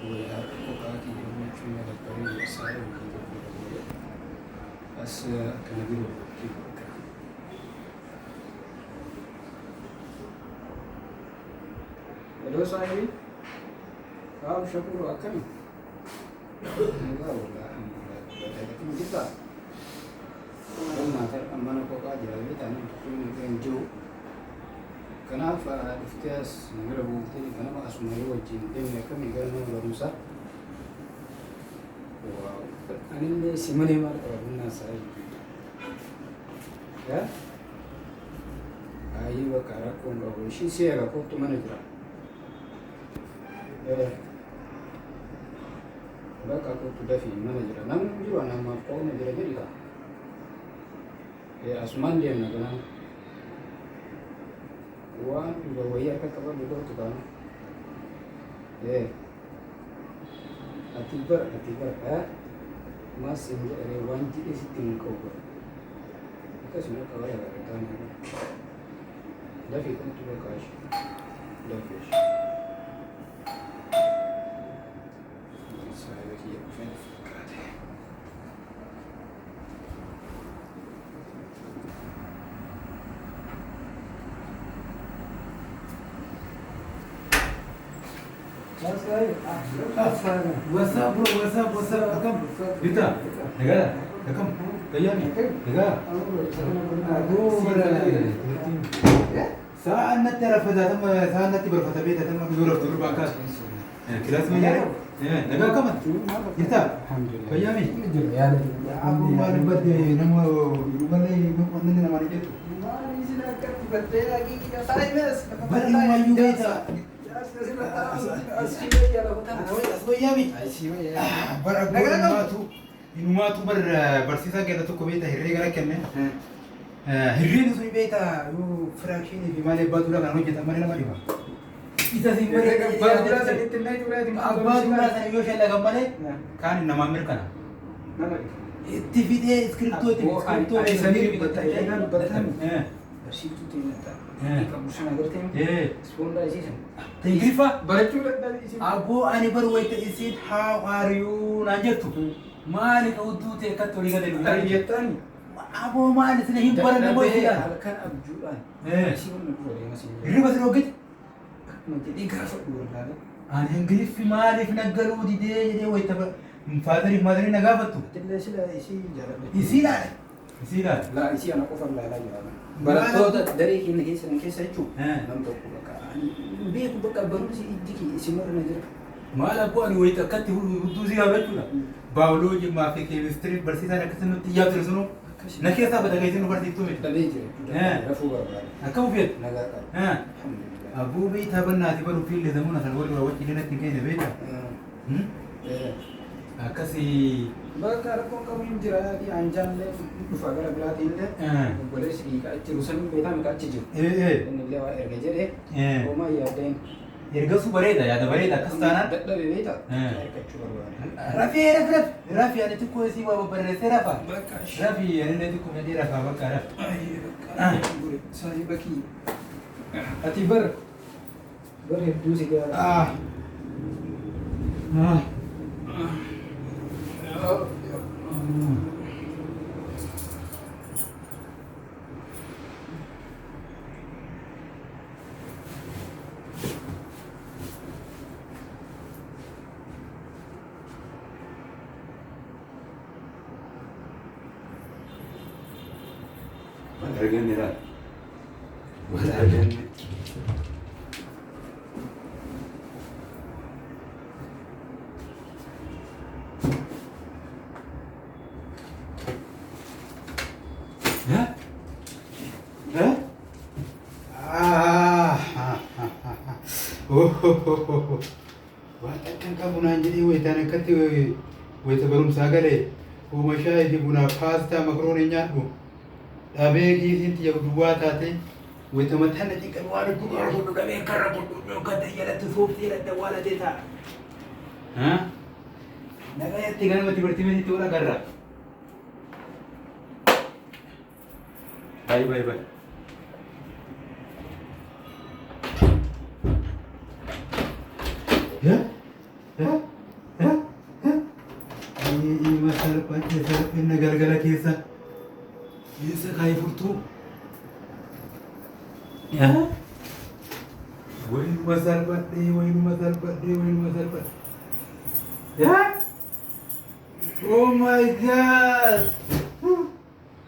وقعت يوم الطريق السائل بس كان يقولوا كيف كان الو صاحبي شكرا أكمل لا والله لكن جدا لما أنا قاعد جلبت أنا تكون جو كنا فافتياس نقرب وقتي كنا ما أسمع وجهي دين كم يقولون لمسا وأنا اللي سمعني ما ربنا ساي يا أيوة كراكم لو شيء سيرة كنت ما ندري بقى كنت دافي ما ندري نام جو أنا ما قوم ندري جري يا أسمان dia nak uang bawa ya kan kawan dulu tu kan atibar masih ada wanci di situ kau kita semua kawan ya kan dah fikir tu bekas dah fish saya lagi apa What's up, bro? What's up? Welcome. Dita, negara, welcome. Kaya ni, negara. Saan na terafada tama, saan na tiberfada beta tama biguraf tur bakas. Kelas mana? Negara kaman. Dita, kaya ni. Aku malu berde, nama mana mana nama ni tu. Mari sini kat berde lagi kita tarik mes. Berde mayu beta. inumaatu bar barsiisaa keessa tokko beektaa hirree gara kenne hirreen sun beektaa yoo firaakshinii fi maal eebbaa tuulaa kan hojjetan malee nama dhiba. Isa siin malee abbaa tuulaa sana yoo shallagan malee kaan namaa mirkana. Itti fidee iskiriptoo Barsiiftuu ta'e kan bushaan agartee ispoondaa isiisan. Ingiliffa barachuu dadhabe isin. Aboo ani bar wayita isin how are you naan jettu maali ka hudduu ta'e akkatti olii gadi Kan jettaan aboo maali sina hin baran nama jedhan halkan abjuudhaan isii wanna dura deemas hin hirriba sina hojjete akkuma jedhee gaafa dhuurlaale. ani ingiliffi maaliif naggaruu didee jedhee wayita faadariif maadarii na gaafattu Illee sila isii jaaladha. isii laale isii laale Laa isii ana qofa laalaa jiraama. Barattoota daree keenya keessa jechuun Eh. nam tokko bakka beeku bakka barumsi ijji isin irra na jira. maal abboo ani wayita akkatti hudduu si gaafachuudha baayoloojii maa fi keemistirii barsiisaan akkasii nutti iyyaa ture sunu na keessaa bada isin nu barsiiftuu miti Dhabee jira. Rafuu barbaada. akkam feetu Nagaa qaba. Alhamdulillah. aboo beektaa bannaati baruu fi illee zamuun asal walii wajji dinatti hin keenya beektaa akkasii Bakka rakkoon qabu hin jira anjaallee dhufa gara biraatiin illee obboleessi dhiigaa jiru sanii beekaa miidhaa achi jiru. Inni illee waa erga jedhee homaa yaaddeen ergasu bareeda yaada bareeda akkas taanaan dadhabe beektaa ergachuu barbaada. rafii ani xiqqoo isii waa babbarreessee rafaa Bakka rafii ani illee xiqqoo fedhee rafaa bakka rafi saahiba kiyya. Ati bar hedduu si gaara. Arganne ra. Wal arganne. Waan akkan qabu naan jedhee wayitaan akkatti wayita barumsaa galee uuma shaayii fi bunaaf paastaa makroonii nyaadhu dhabee kiisiin xiyya duwwaa taate wayita mataan na xiqqaan waan hedduu gara godhu dhabee karra godhu dhokate jalatti sooftii jalatti awwaalatee ta'a. Nagayatti ganamatti barsiifatti tola agarra. Bye. Ya? salphina galgala keessa kaayee furtuu. Wainuma salphadhee. Oh my God!